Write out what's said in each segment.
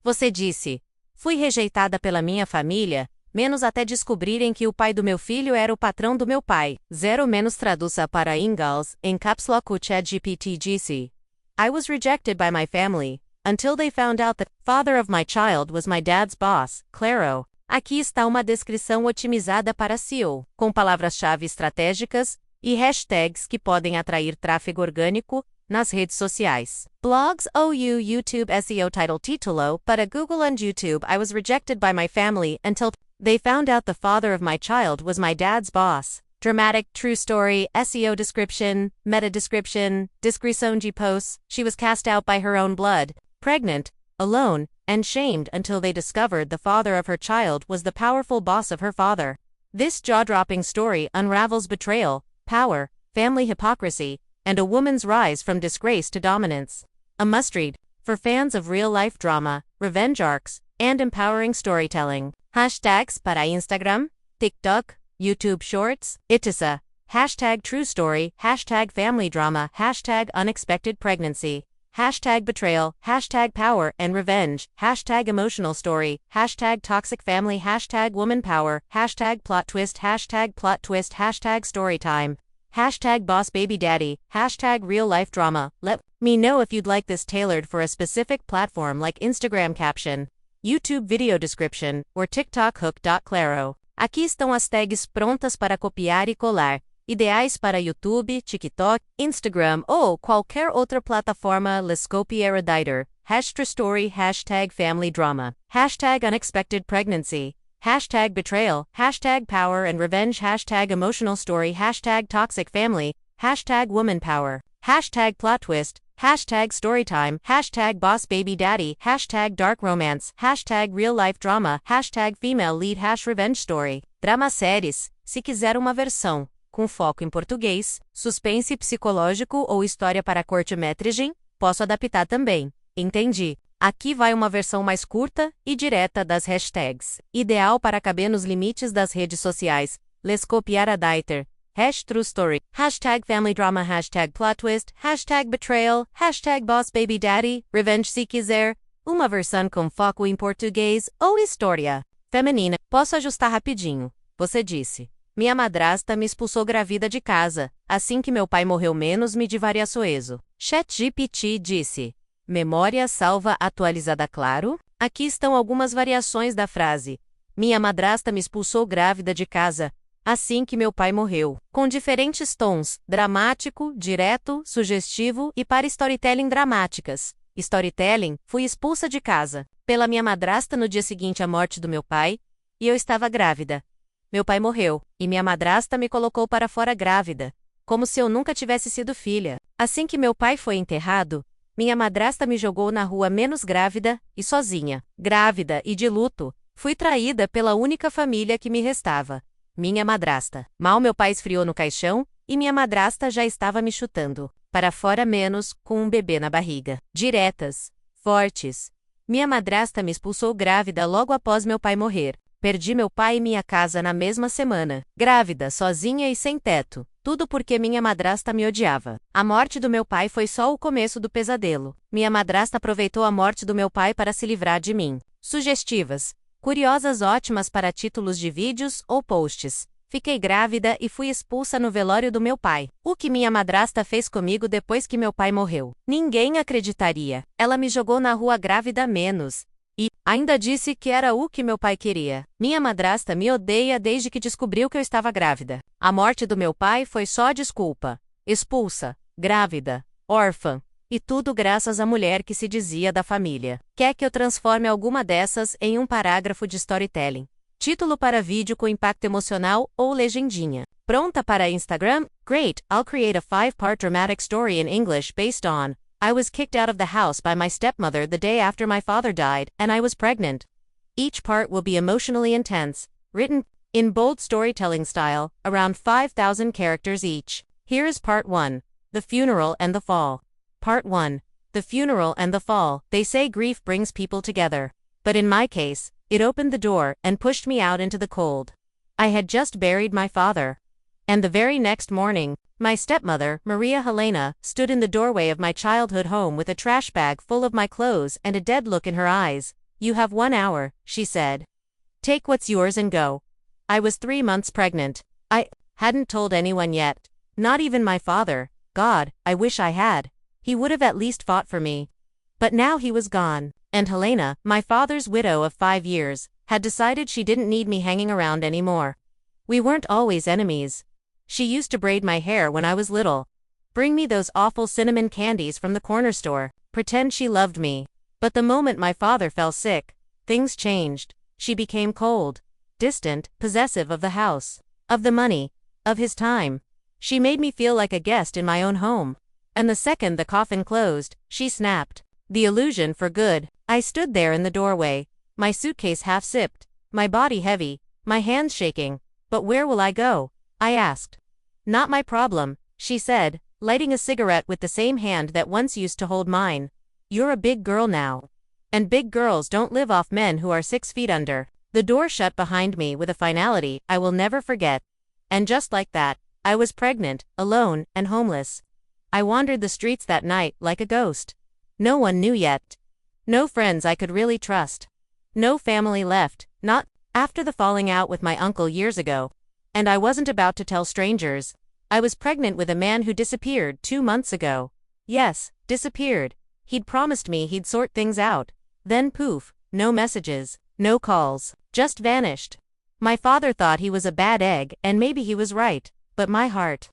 Você disse: fui rejeitada pela minha família, menos até descobrirem que o pai do meu filho era o patrão do meu pai. 0 menos traduza para inglês, em caps lock o ChatGPT disse: I was rejected by my family, until they found out that father of my child was my dad's boss, claro. Aqui está uma descrição otimizada para SEO, com palavras-chave estratégicas e hashtags que podem atrair tráfego orgânico nas redes sociais. Blogs ou YouTube SEO title título para Google and YouTube. I was rejected by my family until they found out the father of my child was my dad's boss. Dramatic, true story, SEO description, meta description, descrição de posts. She was cast out by her own blood, pregnant, alone, and shamed until they discovered the father of her child was the powerful boss of her father. This jaw-dropping story unravels betrayal, power, family hypocrisy, and a woman's rise from disgrace to dominance. A must-read for fans of real-life drama, revenge arcs, and empowering storytelling. Hashtags para Instagram, TikTok, YouTube Shorts, Itisa, hashtag true story, hashtag family drama, hashtag unexpected pregnancy, hashtag betrayal, hashtag power and revenge, hashtag emotional story, hashtag toxic family, hashtag woman power, hashtag plot twist, hashtag storytime, hashtag boss baby daddy, hashtag real life drama. Let me know if you'd like this tailored for a specific platform like Instagram caption, YouTube video description, or TikTok hook. Claro. Aqui estão as tags prontas para copiar e colar, ideais para YouTube, TikTok, Instagram ou qualquer outra plataforma. Let's copy editor. Hashtag story, hashtag family drama, hashtag unexpected pregnancy, hashtag betrayal, hashtag power and revenge, hashtag emotional story, hashtag toxic family, hashtag woman power, hashtag plot twist, hashtag storytime, hashtag boss baby daddy, hashtag dark romance, hashtag real life drama, hashtag female lead, revenge story. Drama séries, se quiser uma versão com foco em português, suspense psicológico ou história para curta-metragem, posso adaptar também. Entendi. Aqui vai uma versão mais curta e direta das hashtags, ideal para caber nos limites das redes sociais. Let's copiar a diter. True story, hashtag family drama, hashtag plot twist, hashtag betrayal, hashtag boss baby daddy, revenge se quiser, uma versão com foco em português ou história feminina. Posso ajustar rapidinho. Você disse: minha madrasta me expulsou grávida de casa, assim que meu pai morreu, menos me de variaçoeso. ChatGPT disse: memória salva atualizada, claro? Aqui estão algumas variações da frase: minha madrasta me expulsou grávida de casa, assim que meu pai morreu, com diferentes tons: dramático, direto, sugestivo e para storytelling dramáticas. Storytelling: fui expulsa de casa pela minha madrasta no dia seguinte à morte do meu pai, e eu estava grávida. Meu pai morreu, e minha madrasta me colocou para fora grávida, como se eu nunca tivesse sido filha. Assim que meu pai foi enterrado, minha madrasta me jogou na rua menos grávida e sozinha. Grávida e de luto, fui traída pela única família que me restava, minha madrasta. Mal meu pai esfriou no caixão, e minha madrasta já estava me chutando para fora menos, com um bebê na barriga. Diretas, fortes. Minha madrasta me expulsou grávida logo após meu pai morrer. Perdi meu pai e minha casa na mesma semana. Grávida, sozinha e sem teto. Tudo porque minha madrasta me odiava. A morte do meu pai foi só o começo do pesadelo. Minha madrasta aproveitou a morte do meu pai para se livrar de mim. Sugestivas, curiosas, ótimas para títulos de vídeos ou posts. Fiquei grávida e fui expulsa no velório do meu pai. O que minha madrasta fez comigo depois que meu pai morreu? Ninguém acreditaria. Ela me jogou na rua grávida menos. E ainda disse que era o que meu pai queria. Minha madrasta me odeia desde que descobriu que eu estava grávida. A morte do meu pai foi só desculpa. Expulsa, grávida, órfã. E tudo graças à mulher que se dizia da família. Quer que eu transforme alguma dessas em um parágrafo de storytelling? Título para vídeo com impacto emocional ou legendinha. Pronta para Instagram? Great, I'll create a 5-part dramatic story in English based on: I was kicked out of the house by my stepmother the day after my father died, and I was pregnant. Each part will be emotionally intense, written in bold storytelling style, around 5,000 characters each. Here is part 1. The funeral and the fall. Part 1. The funeral and the fall. They say grief brings people together. But in my case, it opened the door and pushed me out into the cold. I had just buried my father. And the very next morning, my stepmother, Maria Helena, stood in the doorway of my childhood home with a trash bag full of my clothes and a dead look in her eyes. You have 1 hour, she said. Take what's yours and go. I was 3 months pregnant. I hadn't told anyone yet. Not even my father. God, I wish I had. He would have at least fought for me. But now he was gone. And Helena, my father's widow of 5 years, had decided she didn't need me hanging around anymore. We weren't always enemies. She used to braid my hair when I was little. Bring me those awful cinnamon candies from the corner store. Pretend she loved me. But the moment my father fell sick, things changed. She became cold, distant, possessive of the house, of the money, of his time. She made me feel like a guest in my own home. And the second the coffin closed, she snapped. The illusion for good. I stood there in the doorway, my suitcase half zipped, my body heavy, my hands shaking. But where will I go? I asked. Not my problem, she said, lighting a cigarette with the same hand that once used to hold mine. You're a big girl now. And big girls don't live off men who are 6 feet under. The door shut behind me with a finality I will never forget. And just like that, I was pregnant, alone, and homeless. I wandered the streets that night like a ghost. No one knew yet. No friends I could really trust. No family left, not after the falling out with my uncle years ago. And I wasn't about to tell strangers. I was pregnant with a man who disappeared 2 months ago. Yes, disappeared. He'd promised me he'd sort things out. Then poof, no messages, no calls, just vanished. My father thought he was a bad egg, and maybe he was right. But my heart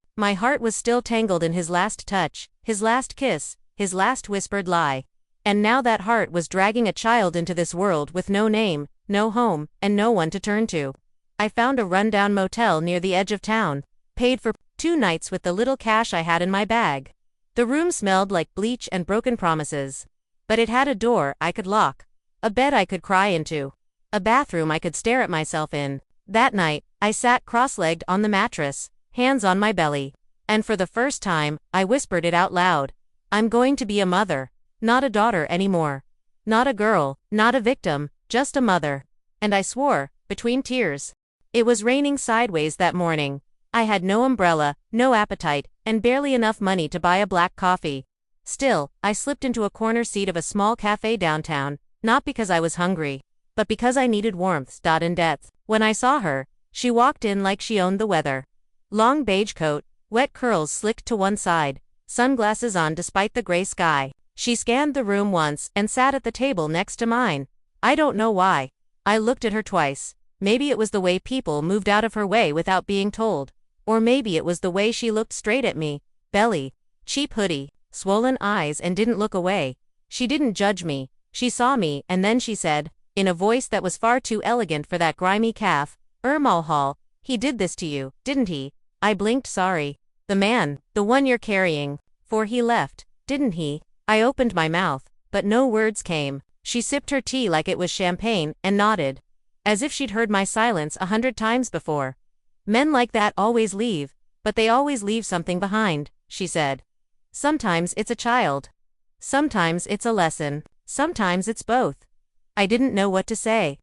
was still tangled in his last touch, his last kiss, his last whispered lie. And now that heart was dragging a child into this world with no name, no home, and no one to turn to. I found a rundown motel near the edge of town, paid for 2 nights with the little cash I had in my bag. The room smelled like bleach and broken promises. But it had a door I could lock, a bed I could cry into, a bathroom I could stare at myself in. That night, I sat cross-legged on the mattress, hands on my belly. And for the first time, I whispered it out loud. I'm going to be a mother. Not a daughter anymore. Not a girl, not a victim, just a mother. And I swore, between tears. It was raining sideways that morning. I had no umbrella, no appetite, and barely enough money to buy a black coffee. Still, I slipped into a corner seat of a small cafe downtown, not because I was hungry, but because I needed warmth. In depth. When I saw her, she walked in like she owned the weather. Long beige coat, wet curls slicked to one side, sunglasses on despite the gray sky. She scanned the room once and sat at the table next to mine. I don't know why. I looked at her twice. Maybe it was the way people moved out of her way without being told. Or maybe it was the way she looked straight at me. Belly, cheap hoodie, swollen eyes, and didn't look away. She didn't judge me. She saw me, and then she said, in a voice that was far too elegant for that grimy calf, Mulhall, he did this to you, didn't he? I blinked sorry. The man, the one you're carrying. For he left, didn't he? I opened my mouth, but no words came. She sipped her tea like it was champagne, and nodded. As if she'd heard my silence 100 times before. Men like that always leave, but they always leave something behind, she said. Sometimes it's a child. Sometimes it's a lesson. Sometimes it's both. I didn't know what to say.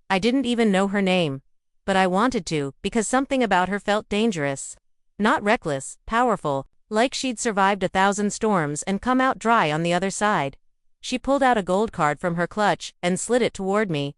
I didn't even know her name. But I wanted to, because something about her felt dangerous. Not reckless, powerful, like she'd survived 1,000 storms and come out dry on the other side. She pulled out a gold card from her clutch and slid it toward me.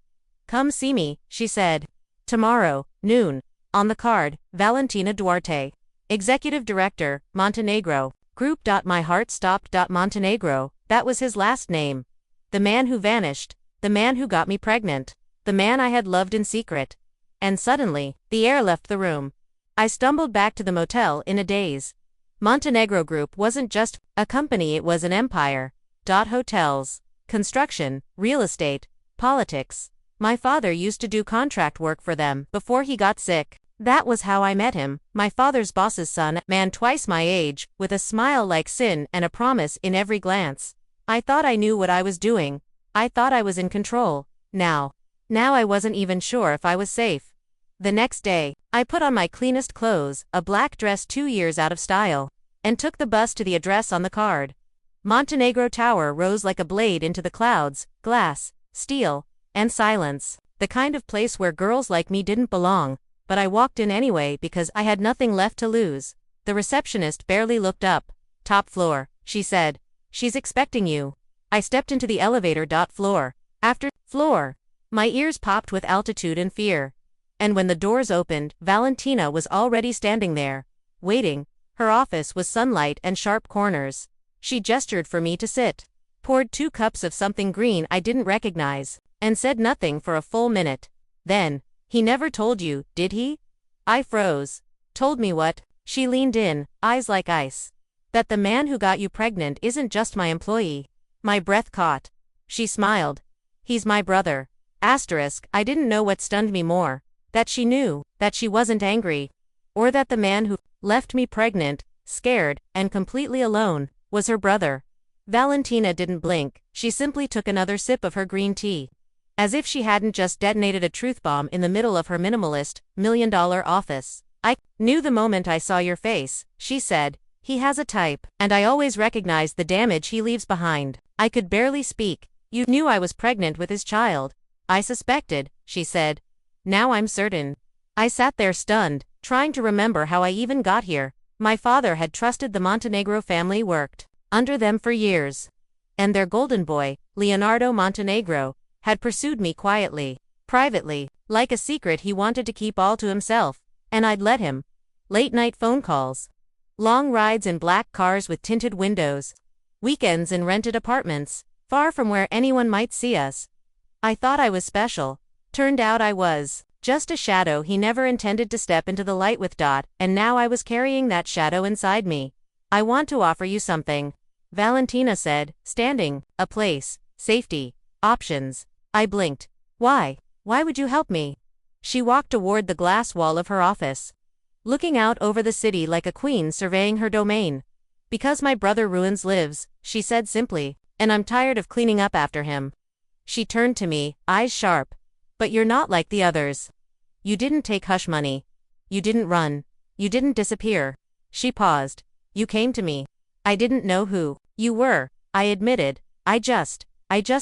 Come see me, she said. Tomorrow, noon. On the card, Valentina Duarte. Executive Director, Montenegro. Group. My heart stopped. Montenegro, that was his last name. The man who vanished. The man who got me pregnant. The man I had loved in secret. And suddenly, the air left the room. I stumbled back to the motel in a daze. Montenegro Group wasn't just a company, it was an empire. Hotels, construction, real estate, politics. My father used to do contract work for them before he got sick. That was how I met him, my father's boss's son, man twice my age, with a smile like sin and a promise in every glance. I thought I knew what I was doing. I thought I was in control. Now I wasn't even sure if I was safe. The next day, I put on my cleanest clothes, a black dress 2 years out of style, and took the bus to the address on the card. Montenegro Tower rose like a blade into the clouds, glass, steel, and silence. The kind of place where girls like me didn't belong, but I walked in anyway because I had nothing left to lose. The receptionist barely looked up. Top floor, she said. She's expecting you. I stepped into the elevator. Floor. After floor. My ears popped with altitude and fear. And when the doors opened, Valentina was already standing there, waiting. Her office was sunlight and sharp corners. She gestured for me to sit, poured 2 cups of something green I didn't recognize, and said nothing for a full minute. Then, "He never told you, did he?" I froze. "Told me what?" She leaned in, eyes like ice. "That the man who got you pregnant isn't just my employee." My breath caught. She smiled. "He's my brother." I didn't know what stunned me more. That she knew, that she wasn't angry. Or that the man who left me pregnant, scared, and completely alone, was her brother. Valentina didn't blink, she simply took another sip of her green tea. As if she hadn't just detonated a truth bomb in the middle of her minimalist, $1,000,000 office. "I knew the moment I saw your face," she said. "He has a type, and I always recognize the damage he leaves behind." I could barely speak. "You knew I was pregnant with his child." "I suspected," she said. "Now I'm certain." I sat there stunned, trying to remember how I even got here. My father had trusted the Montenegro family, worked under them for years. And their golden boy, Leonardo Montenegro, had pursued me quietly, privately, like a secret he wanted to keep all to himself. And I'd let him. Late-night phone calls. Long rides in black cars with tinted windows. Weekends in rented apartments, far from where anyone might see us. I thought I was special. Turned out I was just a shadow he never intended to step into the light with. And now I was carrying that shadow inside me. "I want to offer you something," Valentina said, standing. "A place, safety, options." I blinked. "Why? Why would you help me?" She walked toward the glass wall of her office, looking out over the city like a queen surveying her domain. "Because my brother Ruins lives," she said simply, "and I'm tired of cleaning up after him." She turned to me, eyes sharp. "But you're not like the others. You didn't take hush money. You didn't run. You didn't disappear." She paused. "You came to me. I didn't know who you were," I admitted. I just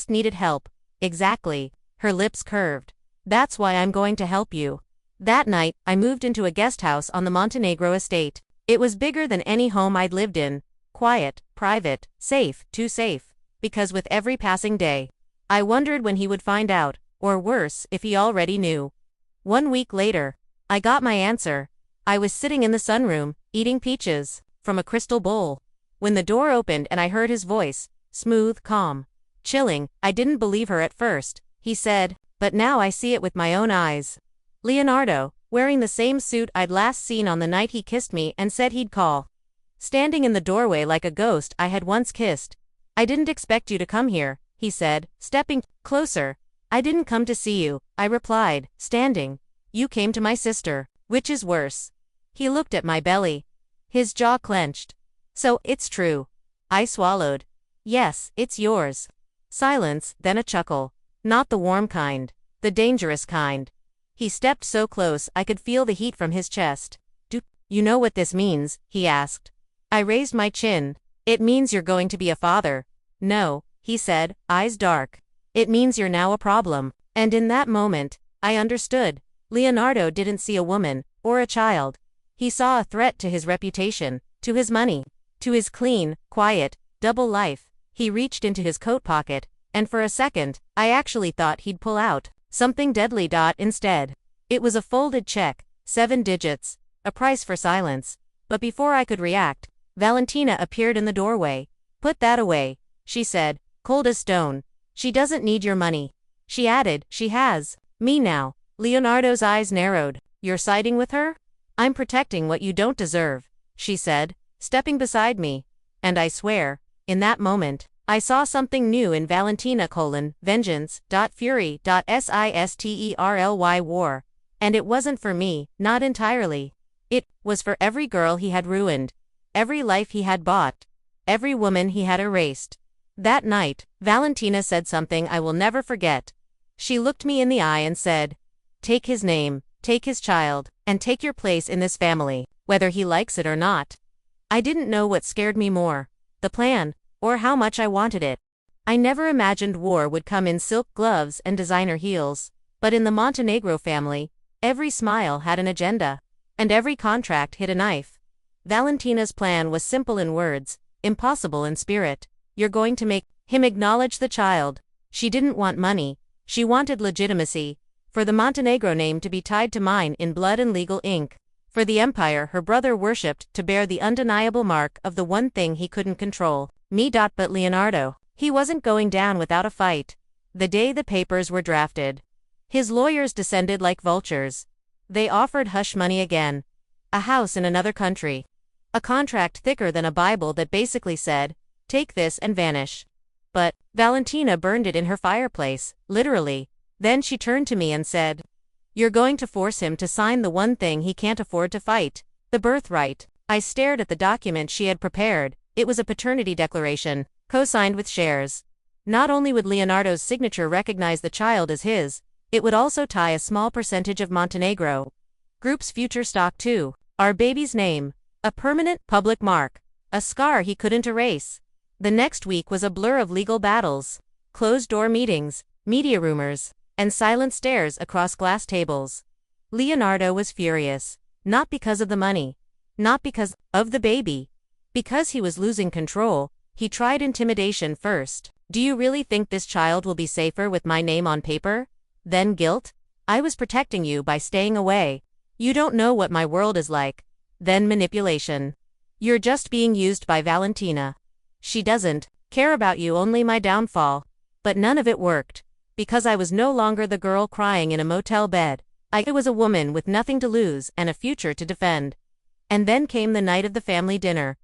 needed help." "Exactly." Her lips curved. "That's why I'm going to help you." That night, I moved into a guest house on the Montenegro estate. It was bigger than any home I'd lived in. Quiet, private, safe, too safe. Because with every passing day, I wondered when he would find out, or worse, if he already knew. 1 week later, I got my answer. I was sitting in the sunroom, eating peaches from a crystal bowl, when the door opened and I heard his voice, smooth, calm, chilling. I didn't believe her at first. He said, "But now I see it with my own eyes." Leonardo, wearing the same suit I'd last seen on the night he kissed me and said he'd call. Standing in the doorway like a ghost I had once kissed. "I didn't expect you to come here," he said, stepping closer. "I didn't come to see you," I replied, standing. "You came to my sister, which is worse." He looked at my belly. His jaw clenched. "So, it's true." I swallowed. "Yes, it's yours." Silence, then a chuckle. "Not the warm kind. The dangerous kind." He stepped so close I could feel the heat from his chest. "Do you know what this means?" he asked. I raised my chin. "It means you're going to be a father." "No," he said, eyes dark. "It means you're now a problem." And in that moment, I understood. Leonardo didn't see a woman, or a child. He saw a threat to his reputation, to his money, to his clean, quiet, double life. He reached into his coat pocket, and for a second, I actually thought he'd pull out something deadly. Instead, it was a folded check, 7 digits, a price for silence. But before I could react, Valentina appeared in the doorway. "Put that away," she said, cold as stone. "She doesn't need your money." She added, "She has me now." Leonardo's eyes narrowed. "You're siding with her?" "I'm protecting what you don't deserve," she said, stepping beside me. And I swear, in that moment, I saw something new in Valentina: vengeance, fury, sisterly, war. And it wasn't for me, not entirely. It was for every girl he had ruined, every life he had bought, every woman he had erased. That night, Valentina said something I will never forget. She looked me in the eye and said, "Take his name, take his child, and take your place in this family, whether he likes it or not." I didn't know what scared me more, the plan, or how much I wanted it. I never imagined war would come in silk gloves and designer heels. But in the Montenegro family, every smile had an agenda, and every contract hid a knife. Valentina's plan was simple in words, impossible in spirit. "You're going to make him acknowledge the child." She didn't want money, she wanted legitimacy. For the Montenegro name to be tied to mine in blood and legal ink. For the empire her brother worshipped to bear the undeniable mark of the one thing he couldn't control. Me. But Leonardo, he wasn't going down without a fight. The day the papers were drafted, his lawyers descended like vultures. They offered hush money again. A house in another country. A contract thicker than a Bible that basically said, take this and vanish. But Valentina burned it in her fireplace, literally. Then she turned to me and said, you're going to force him to sign the one thing he can't afford to fight, the birthright. I stared at the document she had prepared. It was a paternity declaration, co-signed with shares. Not only would Leonardo's signature recognize the child as his, it would also tie a small percentage of Montenegro Group's future stock to our baby's name. A permanent, public mark. A scar he couldn't erase. The next week was a blur of legal battles, closed-door meetings, media rumors, and silent stares across glass tables. Leonardo was furious. Not because of the money. Not because of the baby. Because he was losing control. He tried intimidation first. Do you really think this child will be safer with my name on paper? Then guilt? I was protecting you by staying away. You don't know what my world is like. Then manipulation. You're just being used by Valentina. She doesn't care about you, only my downfall. But none of it worked. Because I was no longer the girl crying in a motel bed. I was a woman with nothing to lose and a future to defend. And then came the night of the family dinner.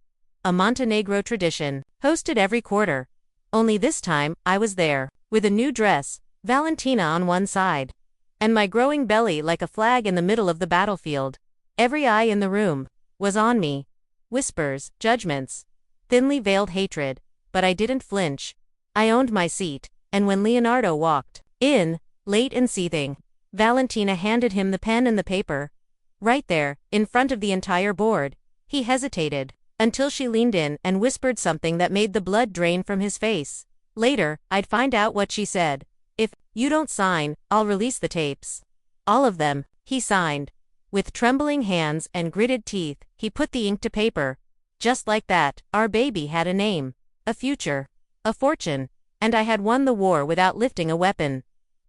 A Montenegro tradition, hosted every quarter. Only this time, I was there, with a new dress, Valentina on one side, and my growing belly like a flag in the middle of the battlefield. Every eye in the room was on me. Whispers, judgments, thinly veiled hatred, but I didn't flinch. I owned my seat, and when Leonardo walked in, late and seething, Valentina handed him the pen and the paper. Right there, in front of the entire board. He hesitated, until she leaned in and whispered something that made the blood drain from his face. Later, I'd find out what she said. If you don't sign, I'll release the tapes. All of them. He signed. With trembling hands and gritted teeth, he put the ink to paper. Just like that, our baby had a name, a future, a fortune, and I had won the war without lifting a weapon.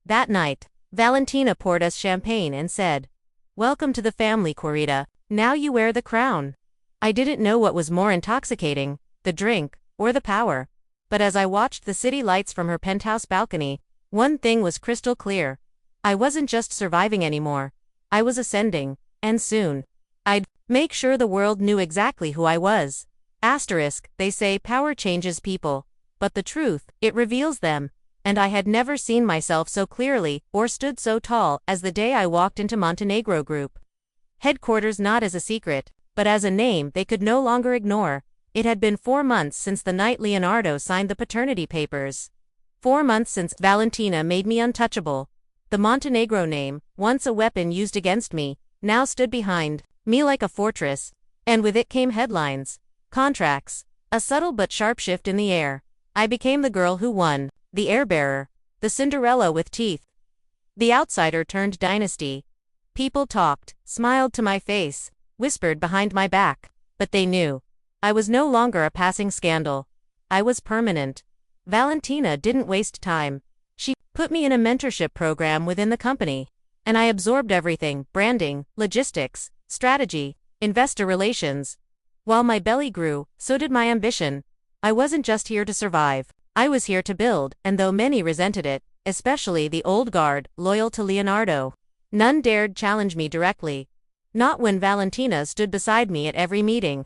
That night, Valentina poured us champagne and said, welcome to the family, Corita. Now you wear the crown. I didn't know what was more intoxicating, the drink, or the power. But as I watched the city lights from her penthouse balcony, one thing was crystal clear. I wasn't just surviving anymore. I was ascending, and soon, I'd make sure the world knew exactly who I was. Asterisk, they say power changes people. But the truth, it reveals them. And I had never seen myself so clearly, or stood so tall, as the day I walked into Montenegro Group headquarters, not as a secret, but as a name they could no longer ignore. It had been 4 months since the night Leonardo signed the paternity papers. 4 months since Valentina made me untouchable. The Montenegro name, once a weapon used against me, now stood behind me like a fortress. And with it came headlines, contracts, a subtle but sharp shift in the air. I became the girl who won, the heir-bearer, the Cinderella with teeth. The outsider turned dynasty. People talked, smiled to my face, whispered behind my back, but they knew. I was no longer a passing scandal. I was permanent. Valentina didn't waste time. She put me in a mentorship program within the company, and I absorbed everything: branding, logistics, strategy, investor relations. While my belly grew, so did my ambition. I wasn't just here to survive. I was here to build, and though many resented it, especially the old guard, loyal to Leonardo, none dared challenge me directly. Not when Valentina stood beside me at every meeting.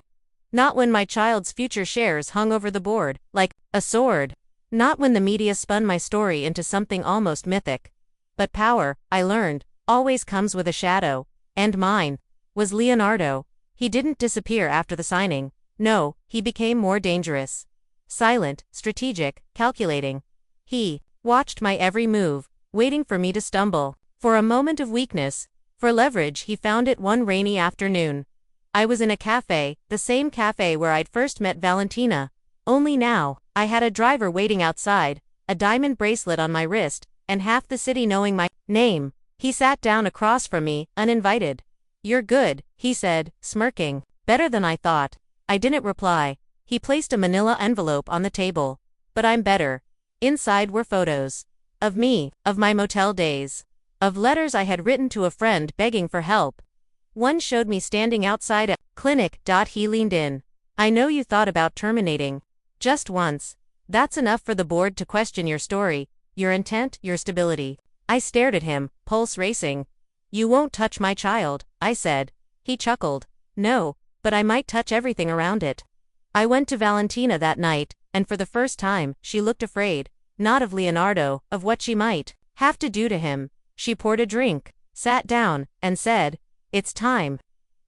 Not when my child's future shares hung over the board, like a sword. Not when the media spun my story into something almost mythic. But power, I learned, always comes with a shadow. And mine was Leonardo. He didn't disappear after the signing. No, he became more dangerous. Silent, strategic, calculating. He watched my every move, waiting for me to stumble. For a moment of weakness, for leverage, he found it one rainy afternoon. I was in a cafe, the same cafe where I'd first met Valentina. Only now, I had a driver waiting outside, a diamond bracelet on my wrist, and half the city knowing my name. He sat down across from me, uninvited. "You're good," he said, smirking. "Better than I thought." I didn't reply. He placed a manila envelope on the table. "But I'm better." Inside were photos. Of me, of my motel days. Of letters I had written to a friend begging for help. One showed me standing outside a clinic. He leaned in. I know you thought about terminating. Just once. That's enough for the board to question your story, your intent, your stability. I stared at him, pulse racing. You won't touch my child, I said. He chuckled. No, but I might touch everything around it. I went to Valentina that night, and for the first time, she looked afraid. Not of Leonardo, of what she might have to do to him. She poured a drink, sat down, and said, "It's time."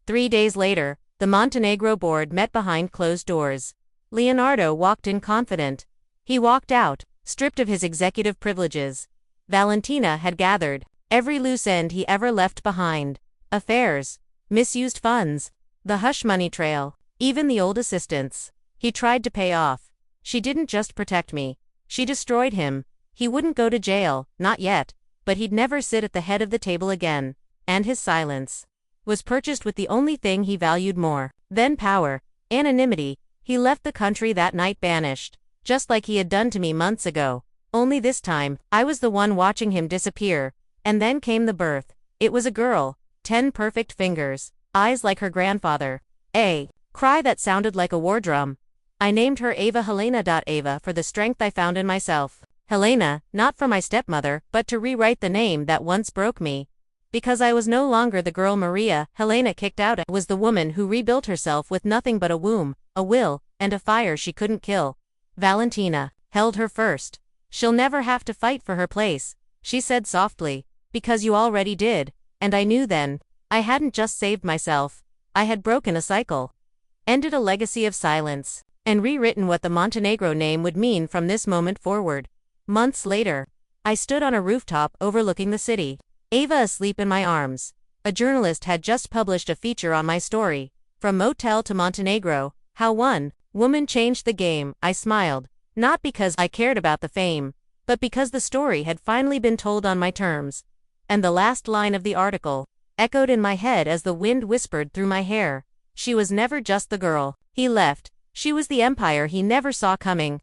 3 days later, the Montenegro board met behind closed doors. Leonardo walked in confident. He walked out, stripped of his executive privileges. Valentina had gathered every loose end he ever left behind. Affairs, misused funds, the hush money trail, even the old assistants. He tried to pay off. She didn't just protect me. She destroyed him. He wouldn't go to jail, not yet, but he'd never sit at the head of the table again. And his silence was purchased with the only thing he valued more than power, anonymity. He left the country that night banished, just like he had done to me months ago. Only this time, I was the one watching him disappear. And then came the birth. It was a girl, 10 perfect fingers, eyes like her grandfather, a cry that sounded like a war drum. I named her Ava Helena. Ava for the strength I found in myself. Helena, not for my stepmother, but to rewrite the name that once broke me. Because I was no longer the girl Maria Helena kicked out. I was the woman who rebuilt herself with nothing but a womb, a will, and a fire she couldn't kill. Valentina held her first. She'll never have to fight for her place, she said softly, because you already did, and I knew then, I hadn't just saved myself, I had broken a cycle, ended a legacy of silence, and rewritten what the Montenegro name would mean from this moment forward. Months later, I stood on a rooftop overlooking the city, Ava asleep in my arms. A journalist had just published a feature on my story, From Motel to Montenegro, How One Woman Changed the Game. I smiled, not because I cared about the fame, but because the story had finally been told on my terms. And the last line of the article echoed in my head as the wind whispered through my hair. She was never just the girl he left. She was the empire he never saw coming.